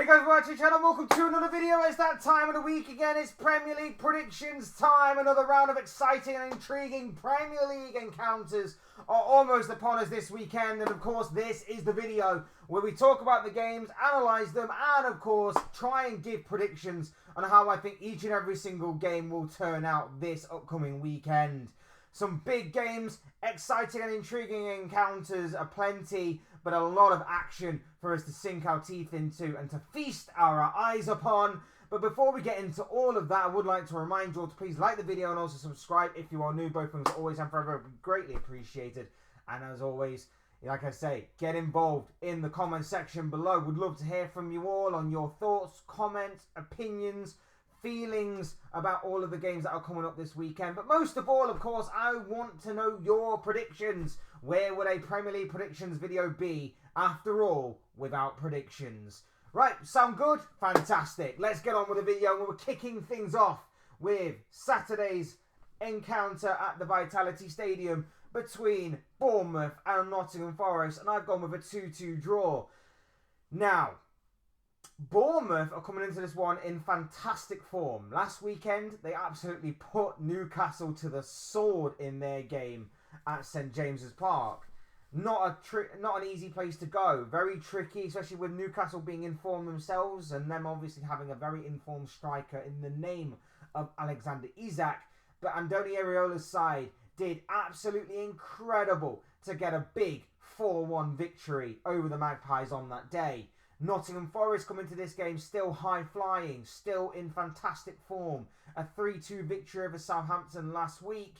guys for watching the channel. Welcome to another video. It's that time of the week again. It's Premier League predictions time. Another round of exciting and intriguing Premier League encounters are almost upon us this weekend. And of course, this is the video where we talk about the games, analyse them, and of course, try and give predictions on how I think each and every single game will turn out this upcoming weekend. Some big games, exciting and intriguing encounters aplenty, but a lot of action for us to sink our teeth into and to feast our eyes upon. But before we get into all of that, I would like to remind you all to please like the video and also subscribe if you are new. Both things always and forever would be greatly appreciated. And as always, like I say, get involved in the comment section below. Would love to hear from you all on your thoughts, comments, opinions, feelings about all of the games that are coming up this weekend. But most of all, of course, I want to know your predictions. Where would a Premier League predictions video be, after all, without predictions? Right, sound good? Fantastic. Let's get on with the video. We're kicking things off with Saturday's encounter at the Vitality Stadium between Bournemouth and Nottingham Forest. And I've gone with a 2-2 draw. Now, Bournemouth are coming into this one in fantastic form. Last weekend, they absolutely put Newcastle to the sword in their game at St James's Park. Not an easy place to go. Very tricky, especially with Newcastle being informed themselves and them obviously having a very informed striker in the name of Alexander Isak. But Andoni Iraola's side did absolutely incredible to get a big 4-1 victory over the Magpies on that day. Nottingham Forest come into this game still high-flying, still in fantastic form. A 3-2 victory over Southampton last week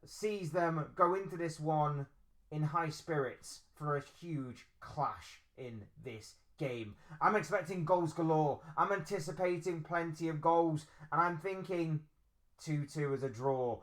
sees them go into this one in high spirits for a huge clash in this game. I'm expecting goals galore. I'm anticipating plenty of goals, and I'm thinking 2-2 as a draw.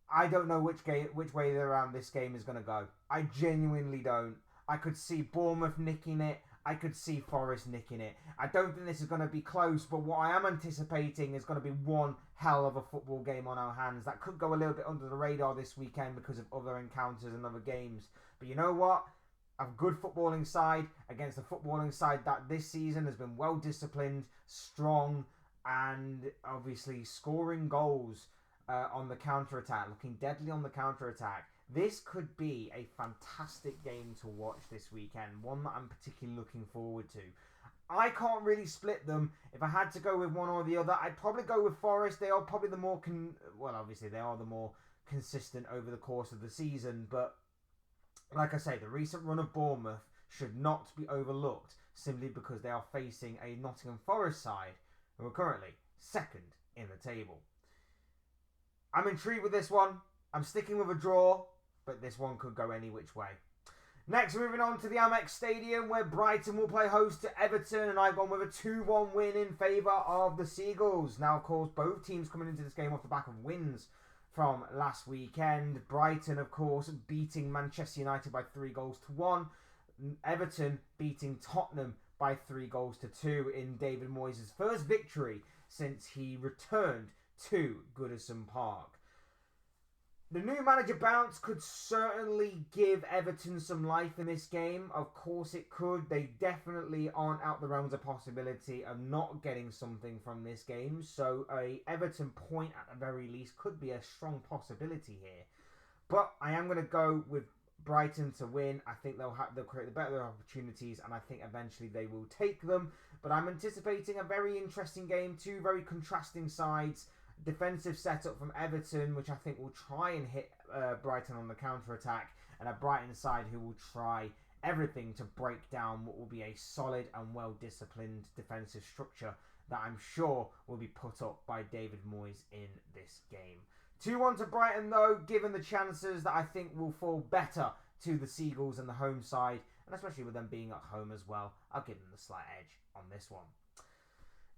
I don't know which way around this game is going to go. I genuinely don't. I could see Bournemouth nicking it. I could see Forest nicking it. I don't think this is going to be close, but what I am anticipating is going to be one hell of a football game on our hands. That could go a little bit under the radar this weekend because of other encounters and other games. But you know what? A good footballing side against a footballing side that this season has been well disciplined, strong, and obviously scoring goals on the counter-attack, looking deadly on the counter-attack. This could be a fantastic game to watch this weekend, one that I'm particularly looking forward to. I can't really split them. If I had to go with one or the other, I'd probably go with Forest. They are probably the more, obviously they are the more consistent over the course of the season, but like I say, the recent run of Bournemouth should not be overlooked simply because they are facing a Nottingham Forest side who are currently second in the table. I'm intrigued with this one. I'm sticking with a draw, but this one could go any which way. Next, moving on to the Amex Stadium, where Brighton will play host to Everton, and I've gone with a 2-1 win in favour of the Seagulls. Now, of course, both teams coming into this game off the back of wins from last weekend. Brighton, of course, beating Manchester United by 3-1. Everton beating Tottenham by 3-2 in David Moyes' first victory since he returned to Goodison Park. The new manager bounce could certainly give Everton some life in this game. Of course it could. They definitely aren't out the realms of possibility of not getting something from this game. So a Everton point at the very least could be a strong possibility here. But I am going to go with Brighton to win. I think they'll create the better opportunities, and I think eventually they will take them. But I'm anticipating a very interesting game. Two very contrasting sides. Defensive setup from Everton, which I think will try and hit Brighton on the counter-attack, and a Brighton side who will try everything to break down what will be a solid and well-disciplined defensive structure that I'm sure will be put up by David Moyes in this game. 2-1 to Brighton, though, given the chances that I think will fall better to the Seagulls and the home side, and especially with them being at home as well, I'll give them the slight edge on this one.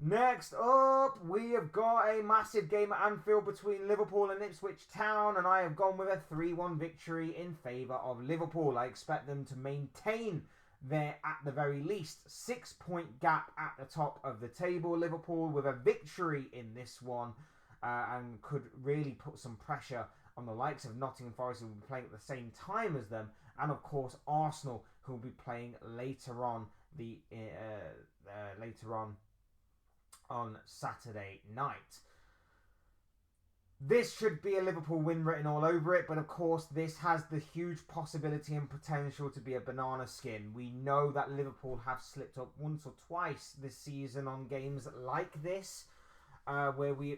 Next up, we have got a massive game at Anfield between Liverpool and Ipswich Town, and I have gone with a 3-1 victory in favour of Liverpool. I expect them to maintain their, at the very least, 6-point gap at the top of the table. Liverpool with a victory in this one and could really put some pressure on the likes of Nottingham Forest, who will be playing at the same time as them, and of course Arsenal, who will be playing later on later on Saturday night. This should be a Liverpool win written all over it, but of course this has the huge possibility and potential to be a banana skin. We know that Liverpool have slipped up once or twice this season on games like this, where we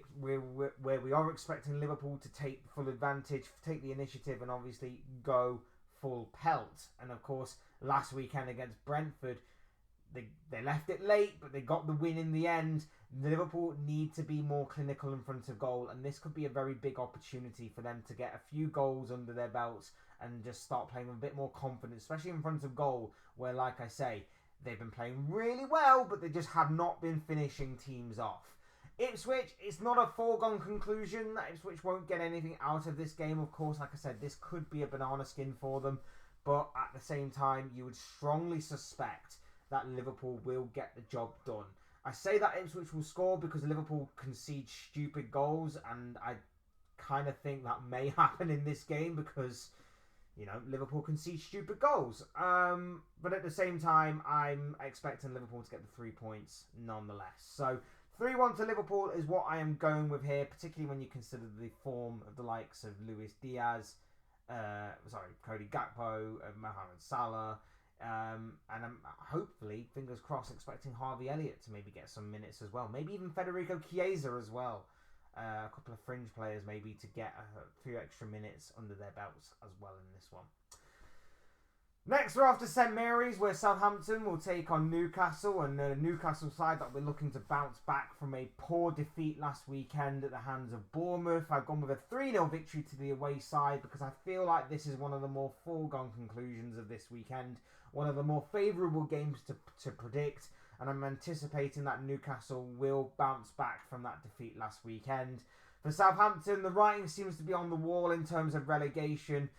are expecting Liverpool to take full advantage, take the initiative, and obviously go full pelt. And of course, last weekend against Brentford, they left it late, but they got the win in the end. Liverpool need to be more clinical in front of goal, and this could be a very big opportunity for them to get a few goals under their belts and just start playing with a bit more confidence, especially in front of goal, where, like I say, they've been playing really well, but they just have not been finishing teams off. Ipswich, it's not a foregone conclusion that Ipswich won't get anything out of this game. Of course, like I said, this could be a banana skin for them, but at the same time, you would strongly suspect that Liverpool will get the job done. I say that Ipswich will score because Liverpool concede stupid goals, and I kind of think that may happen in this game because, you know, Liverpool concede stupid goals. But at the same time, I'm expecting Liverpool to get the 3 points nonetheless. So 3-1 to Liverpool is what I am going with here, particularly when you consider the form of the likes of Luis Diaz, Cody Gakpo, Mohamed Salah, and I'm hopefully, fingers crossed, expecting Harvey Elliott to maybe get some minutes as well. Maybe even Federico Chiesa as well. A couple of fringe players maybe to get a few extra minutes under their belts as well in this one. Next, we're off to St Mary's, where Southampton will take on Newcastle, and a Newcastle side that we're looking to bounce back from a poor defeat last weekend at the hands of Bournemouth. I've gone with a 3-0 victory to the away side because I feel like this is one of the more foregone conclusions of this weekend, one of the more favourable games to predict, and I'm anticipating that Newcastle will bounce back from that defeat last weekend. For Southampton, the writing seems to be on the wall in terms of relegation.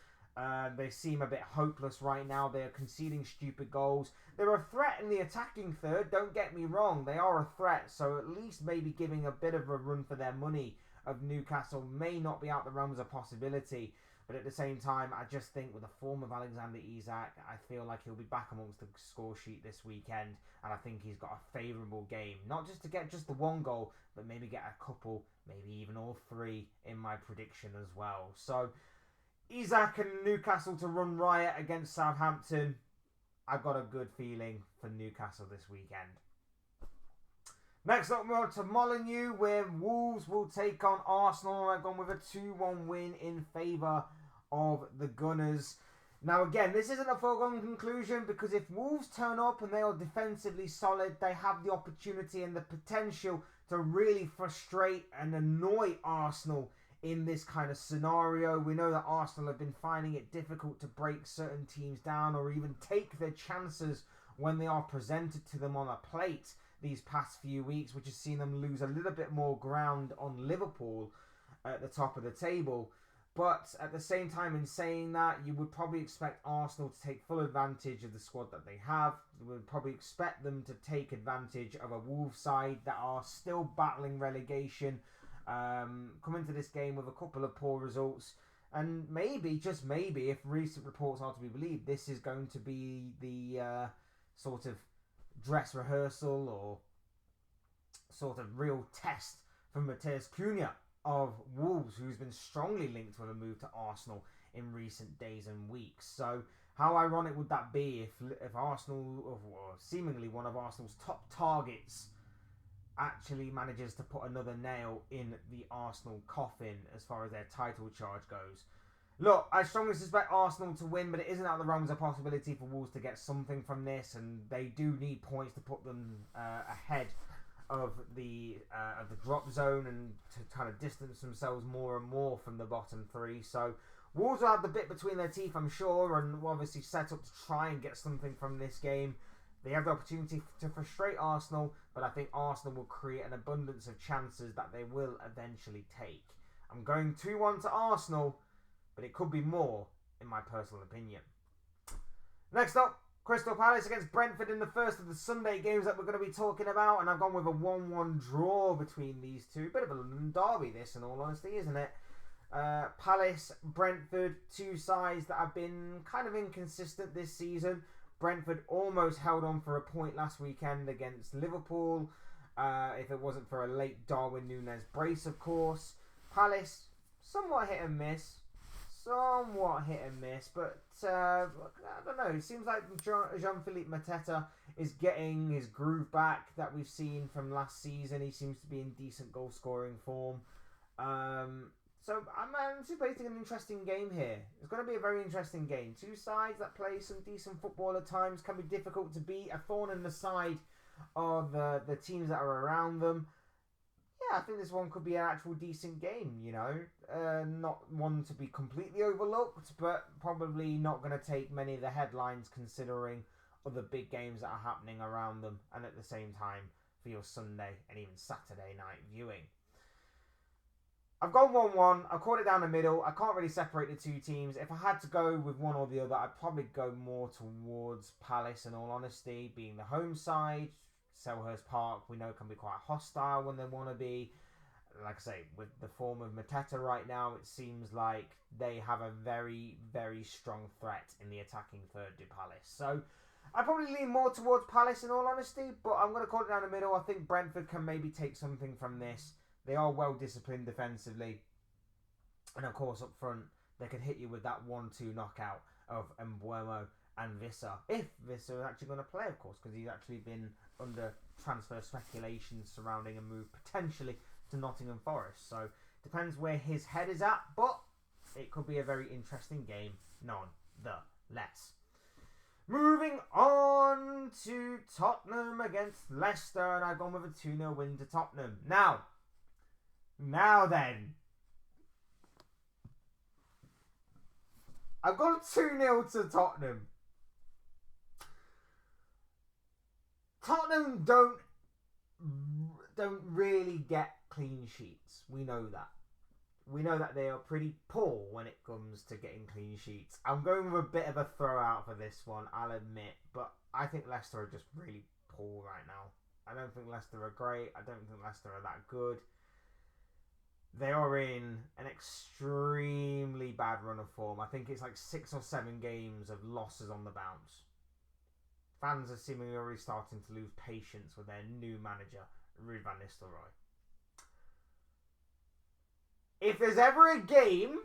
They seem a bit hopeless right now. They are conceding stupid goals. They're a threat in the attacking third, don't get me wrong. They are a threat, so at least maybe giving a bit of a run for their money of Newcastle may not be out the realms of possibility. But at the same time, I just think with the form of Alexander Isak, I feel like he'll be back amongst the score sheet this weekend. And I think he's got a favourable game. Not just to get just the one goal, but maybe get a couple, maybe even all three in my prediction as well. So Isak and Newcastle to run riot against Southampton. I've got a good feeling for Newcastle this weekend. Next up, we're on to Molineux, where Wolves will take on Arsenal. I've gone with a 2-1 win in favour of the Gunners. Now, again, this isn't a foregone conclusion because if Wolves turn up and they are defensively solid, they have the opportunity and the potential to really frustrate and annoy Arsenal in this kind of scenario. We know that Arsenal have been finding it difficult to break certain teams down or even take their chances when they are presented to them on a plate these past few weeks, which has seen them lose a little bit more ground on Liverpool at the top of the table. But at the same time, in saying that, you would probably expect Arsenal to take full advantage of the squad that they have. You would probably expect them to take advantage of a Wolves side that are still battling relegation, come into this game with a couple of poor results. And maybe, just maybe, if recent reports are to be believed, this is going to be the sort of dress rehearsal or sort of real test for Matheus Cunha of Wolves, who's been strongly linked with a move to Arsenal in recent days and weeks. So how ironic would that be if Arsenal, or seemingly one of Arsenal's top targets, actually manages to put another nail in the Arsenal coffin as far as their title charge goes. Look, I strongly suspect Arsenal to win, but it isn't out of the realms of possibility for Wolves to get something from this, and they do need points to put them ahead of the drop zone and to kind of distance themselves more and more from the bottom three. So Wolves will have the bit between their teeth, I'm sure, and will obviously set up to try and get something from this game. They have the opportunity to frustrate Arsenal, but I think Arsenal will create an abundance of chances that they will eventually take. I'm going 2-1 to Arsenal, but it could be more, in my personal opinion. Next up, Crystal Palace against Brentford in the first of the Sunday games that we're going to be talking about, and I've gone with a 1-1 draw between these two. Bit of a London derby, this, in all honesty, isn't it? Palace, Brentford, two sides that have been kind of inconsistent this season. Brentford almost held on for a point last weekend against Liverpool. If it wasn't for a late Darwin Núñez brace, of course. Palace, somewhat hit and miss. But I don't know. It seems like Jean-Philippe Mateta is getting his groove back that we've seen from last season. He seems to be in decent goal-scoring form. So I'm anticipating an interesting game here. It's going to be a very interesting game. Two sides that play some decent football at times, can be difficult to beat. A thorn in the side of the teams that are around them. Yeah, I think this one could be an actual decent game, you know. Not one to be completely overlooked, but probably not going to take many of the headlines considering other big games that are happening around them and at the same time for your Sunday and even Saturday night viewing. I've gone 1-1. I've caught it down the middle. I can't really separate the two teams. If I had to go with one or the other, I'd probably go more towards Palace, in all honesty, being the home side. Selhurst Park, we know, can be quite hostile when they want to be. Like I say, with the form of Mateta right now, it seems like they have a very, very strong threat in the attacking third to Palace. So I probably lean more towards Palace, in all honesty, but I'm going to call it down the middle. I think Brentford can maybe take something from this. They are well disciplined defensively. And of course, up front, they could hit you with that 1-2 knockout of Mbeumo and Visser. If Visser is actually going to play, of course, because he's actually been under transfer speculation surrounding a move potentially to Nottingham Forest. So, depends where his head is at, but it could be a very interesting game nonetheless. Moving on to Tottenham against Leicester, and I've gone with a 2-0 win to Tottenham. Now then, I've gone 2-0 to Tottenham. Tottenham don't really get clean sheets. We know that. We know that they are pretty poor when it comes to getting clean sheets. I'm going with a bit of a throw out for this one, I'll admit. But I think Leicester are just really poor right now. I don't think Leicester are great. I don't think Leicester are that good. They are in an extremely bad run of form. I think it's like 6 or 7 games of losses on the bounce. Fans are seemingly already starting to lose patience with their new manager, Ruud van Nistelrooy. If there's ever a game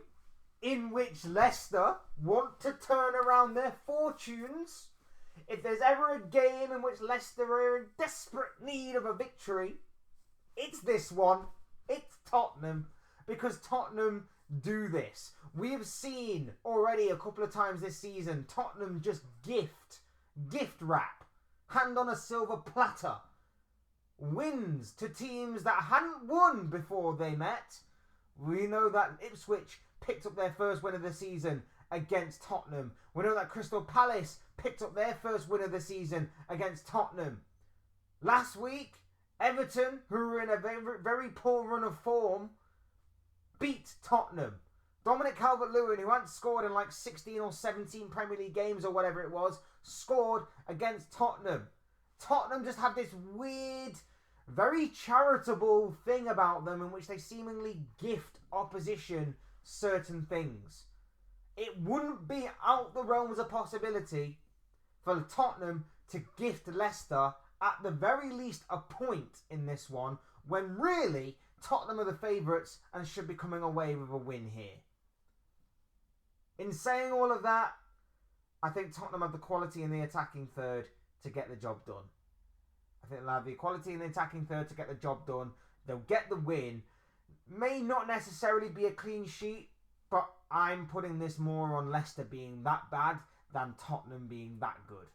in which Leicester want to turn around their fortunes, if there's ever a game in which Leicester are in desperate need of a victory, it's this one. It's Tottenham, because Tottenham do this. We have seen already a couple of times this season Tottenham just gift wrap, hand on a silver platter, wins to teams that hadn't won before they met. We know that Ipswich picked up their first win of the season against Tottenham. We know that Crystal Palace picked up their first win of the season against Tottenham. Last week, Everton, who were in a very, very poor run of form, beat Tottenham. Dominic Calvert-Lewin, who hadn't scored in like 16 or 17 Premier League games or whatever it was, scored against Tottenham. Tottenham just have this weird, very charitable thing about them in which they seemingly gift opposition certain things. It wouldn't be out the realms of possibility for Tottenham to gift Leicester at the very least a point in this one, when really Tottenham are the favourites and should be coming away with a win here. In saying all of that, I think Tottenham have the quality in the attacking third to get the job done. I think they'll have the quality in the attacking third to get the job done. They'll get the win. May not necessarily be a clean sheet, but I'm putting this more on Leicester being that bad than Tottenham being that good.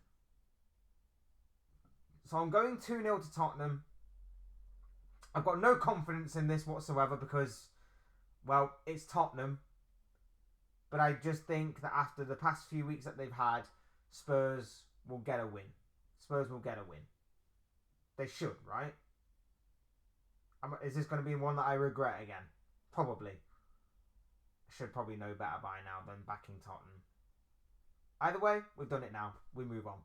So I'm going 2-0 to Tottenham. I've got no confidence in this whatsoever because, well, it's Tottenham. But I just think that after the past few weeks that they've had, Spurs will get a win. Spurs will get a win. They should, right? Is this going to be one that I regret again? Probably. I should probably know better by now than backing Tottenham. Either way, we've done it now. We move on.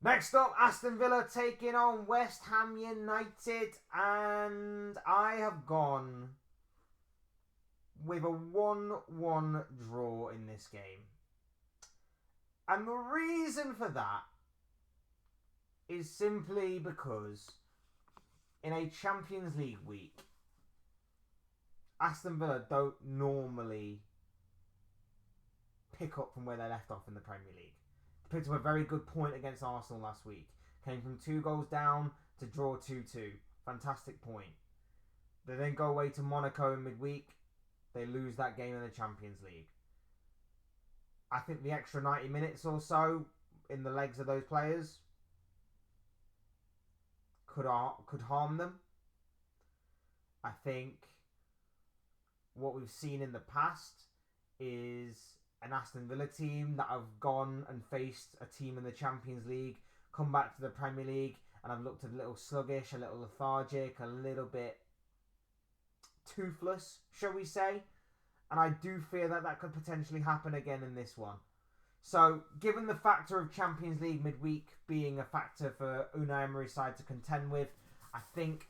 Next up, Aston Villa taking on West Ham United, and I have gone with a 1-1 draw in this game. And the reason for that is simply because in a Champions League week, Aston Villa don't normally pick up from where they left off in the Premier League. They picked up a very good point against Arsenal last week. Came from 2 goals down to draw 2-2. Fantastic point. They then go away to Monaco in midweek. They lose that game in the Champions League. I think the extra 90 minutes or so in the legs of those players could harm them. I think what we've seen in the past is an Aston Villa team that have gone and faced a team in the Champions League, come back to the Premier League, and I've looked a little sluggish, a little lethargic, a little bit toothless, shall we say. And I do fear that that could potentially happen again in this one. So, given the factor of Champions League midweek being a factor for Unai Emery's side to contend with, I think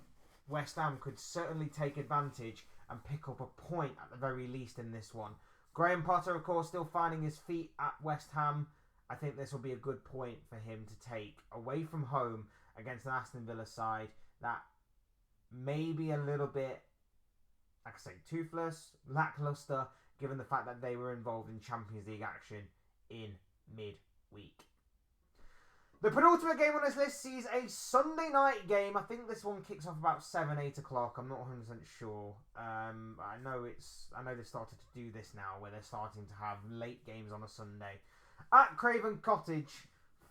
West Ham could certainly take advantage and pick up a point at the very least in this one. Graham Potter, of course, still finding his feet at West Ham. I think this will be a good point for him to take away from home against an Aston Villa side that may be a little bit, like I say, toothless, lackluster, given the fact that they were involved in Champions League action in midweek. The penultimate game on this list sees a Sunday night game. I think this one kicks off about 7-8 o'clock. I'm not 100% sure. I know they've started to do this now, where they're starting to have late games on a Sunday. At Craven Cottage,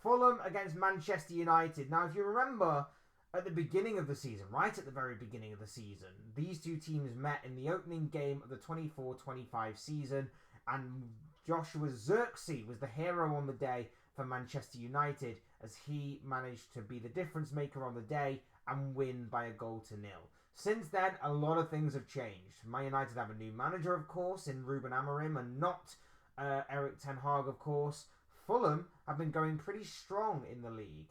Fulham against Manchester United. Now, if you remember, at the beginning of the season, right at the very beginning of the season, these two teams met in the opening game of the 24-25 season, and Joshua Zirkzee was the hero on the day for Manchester United, as he managed to be the difference maker on the day and win by 1-0. Since then, a lot of things have changed. Man United have a new manager, of course, in Ruben Amorim, and not Erik ten Hag, of course. Fulham have been going pretty strong in the league.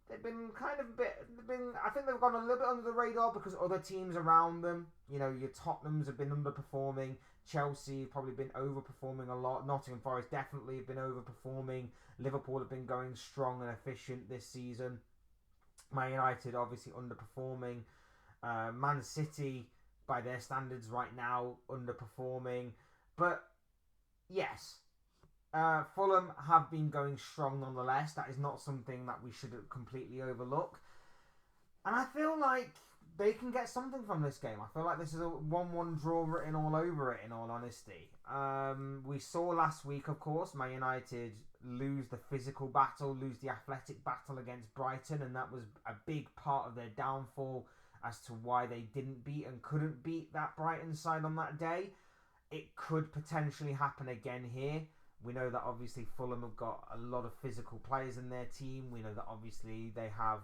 They've been kind of I think they've gone a little bit under the radar because other teams around them, you know, your Tottenhams have been underperforming. Chelsea have probably been overperforming a lot. Nottingham Forest definitely have been overperforming. Liverpool have been going strong and efficient this season. Man United obviously underperforming. Man City, by their standards right now, underperforming. But yes, Fulham have been going strong nonetheless. That is not something that we should completely overlook. And I feel like they can get something from this game. I feel like this is a 1-1 draw written all over it, in all honesty. We saw last week, of course, Man United lose the physical battle, lose the athletic battle against Brighton, and that was a big part of their downfall as to why they didn't beat and couldn't beat that Brighton side on that day. It could potentially happen again here. We know that obviously Fulham have got a lot of physical players in their team. We know that obviously they have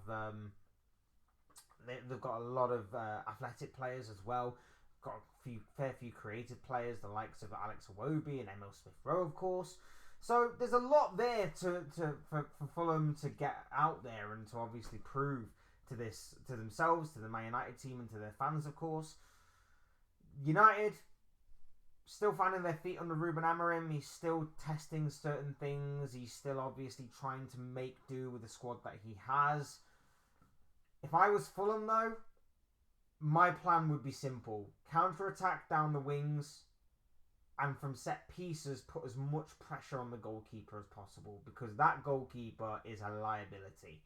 they've got a lot of athletic players as well. Got a fair few creative players, the likes of Alex Iwobi and Emil Smith-Rowe, of course. So there's a lot there for Fulham to get out there and to obviously prove to themselves, to the Man United team, and to their fans, of course. United still finding their feet under Ruben Amorim. He's still testing certain things. He's still obviously trying to make do with the squad that he has. If I was Fulham, though, my plan would be simple. Counter-attack down the wings, and from set pieces, put as much pressure on the goalkeeper as possible, because that goalkeeper is a liability.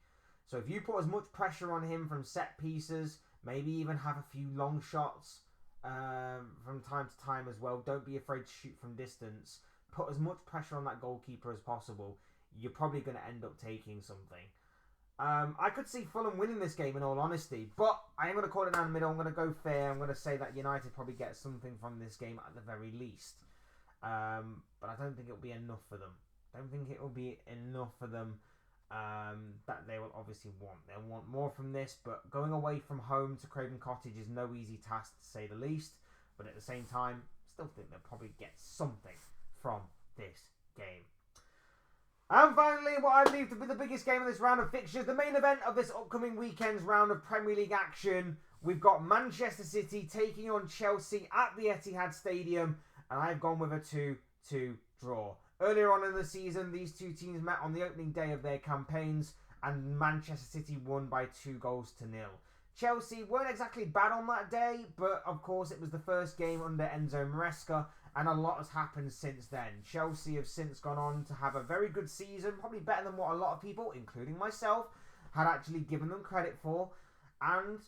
So if you put as much pressure on him from set pieces, maybe even have a few long shots from time to time as well. Don't be afraid to shoot from distance. Put as much pressure on that goalkeeper as possible. You're probably going to end up taking something. I could see Fulham winning this game, in all honesty, but I am going to call it down the middle. I'm going to go fair. I'm going to say that United probably get something from this game at the very least. But I don't think it'll be enough for them. I don't think it will be enough for them that they will obviously want. They'll want more from this, but going away from home to Craven Cottage is no easy task, to say the least. But at the same time, still think they'll probably get something from this game. And finally, what I believe to be the biggest game of this round of fixtures, the main event of this upcoming weekend's round of Premier League action. We've got Manchester City taking on Chelsea at the Etihad Stadium, and I've gone with a 2-2 draw. Earlier on in the season, these two teams met on the opening day of their campaigns, and Manchester City won by 2-0. Chelsea weren't exactly bad on that day, but of course it was the first game under Enzo Maresca, and a lot has happened since then. Chelsea have since gone on to have a very good season, probably better than what a lot of people, including myself, had actually given them credit for, and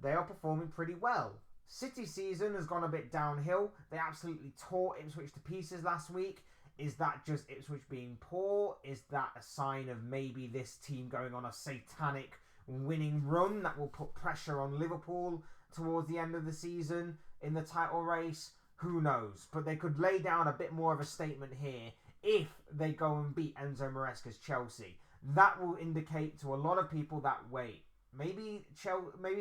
they are performing pretty well. City's season has gone a bit downhill. They absolutely tore Ipswich to pieces last week. Is that just Ipswich being poor? Is that a sign of maybe this team going on a satanic winning run that will put pressure on Liverpool towards the end of the season in the title race? Who knows? But they could lay down a bit more of a statement here if they go and beat Enzo Maresca's Chelsea. That will indicate to a lot of people that, wait, maybe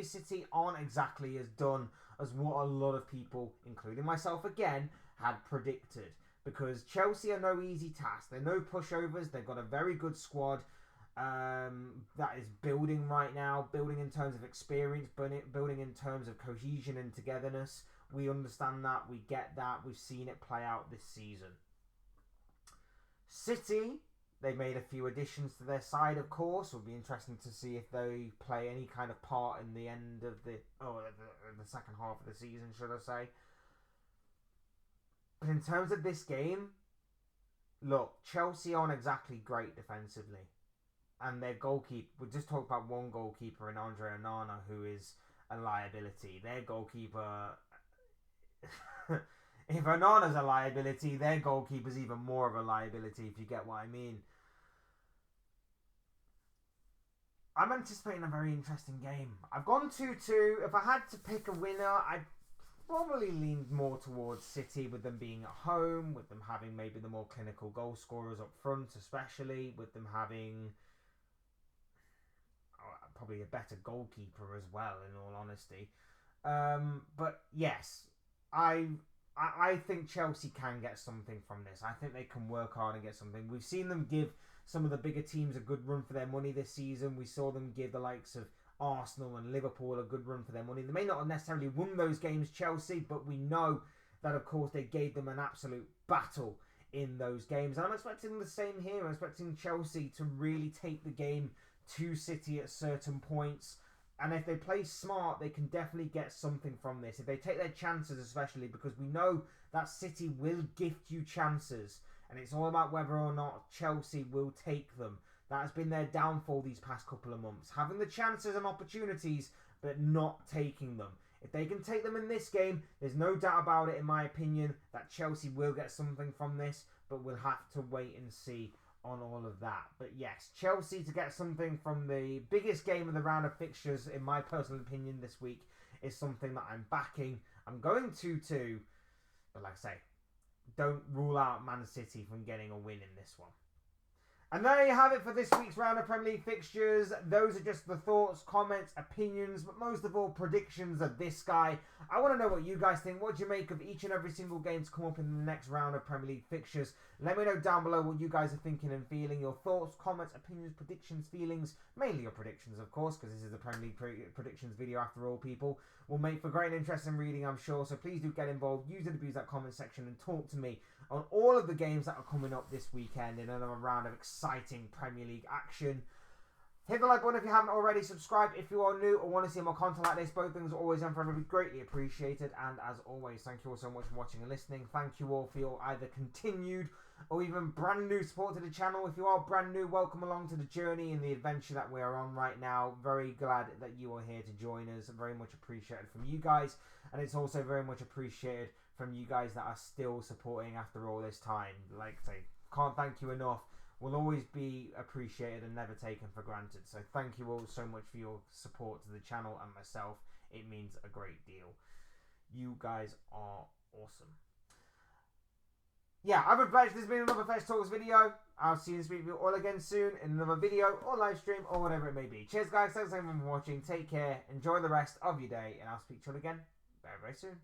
City aren't exactly as done as what a lot of people, including myself again, had predicted. Because Chelsea are no easy task. They're no pushovers. They've got a very good squad that is building right now. Building in terms of experience. Building in terms of cohesion and togetherness. We understand that. We get that. We've seen it play out this season. City, they made a few additions to their side, of course. It'll be interesting to see if they play any kind of part in the end of the second half of the season, should I say. But in terms of this game, look, Chelsea aren't exactly great defensively. And their goalkeeper, we just talked about one goalkeeper in Andre Onana, who is a liability. Their goalkeeper, if Onana's a liability, their goalkeeper's even more of a liability, if you get what I mean. I'm anticipating a very interesting game. I've gone 2-2. If I had to pick a winner, I'd probably leaned more towards City, with them being at home, with them having maybe the more clinical goal scorers up front, especially with them having probably a better goalkeeper as well, in all honesty. But yes, I think Chelsea can get something from this. I think they can work hard and get something. We've seen them give some of the bigger teams a good run for their money this season. We saw them give the likes of Arsenal and Liverpool a good run for their money. They may not have necessarily won those games, Chelsea, but we know that, of course, they gave them an absolute battle in those games. And I'm expecting the same here. I'm expecting Chelsea to really take the game to City at certain points. And if they play smart, they can definitely get something from this. If they take their chances, especially, because we know that City will gift you chances. And it's all about whether or not Chelsea will take them. That has been their downfall these past couple of months. Having the chances and opportunities, but not taking them. If they can take them in this game, there's no doubt about it, in my opinion, that Chelsea will get something from this, but we'll have to wait and see on all of that. But yes, Chelsea to get something from the biggest game of the round of fixtures, in my personal opinion, this week, is something that I'm backing. I'm going 2-2, but like I say, don't rule out Man City from getting a win in this one. And there you have it for this week's round of Premier League fixtures. Those are just the thoughts, comments, opinions, but most of all, predictions of this guy. I want to know what you guys think. What do you make of each and every single game to come up in the next round of Premier League fixtures? Let me know down below what you guys are thinking and feeling. Your thoughts, comments, opinions, predictions, feelings. Mainly your predictions, of course, because this is the Premier League predictions video after all, people. Will make for great and interesting reading, I'm sure. So please do get involved. Use and abuse that comment section and talk to me on all of the games that are coming up this weekend in another round of exciting Premier League action. Hit the like button if you haven't already. Subscribe if you are new or want to see more content like this. Both things are always and forever be greatly appreciated. And as always, thank you all so much for watching and listening. Thank you all for your either continued or even brand new support to the channel. If you are brand new, welcome along to the journey and the adventure that we are on right now. Very glad that you are here to join us. Very much appreciated from you guys. And it's also very much appreciated from you guys that are still supporting after all this time. Like I say, can't thank you enough. Will always be appreciated and never taken for granted. So thank you all so much for your support to the channel and myself. It means a great deal. You guys are awesome. Yeah, I've been Fletch. This has been another Fletch Talks video. I'll see you and speak to you all again soon in another video or live stream or whatever it may be. Cheers guys, thanks everyone for watching. Take care, enjoy the rest of your day, and I'll speak to you all again very, very soon.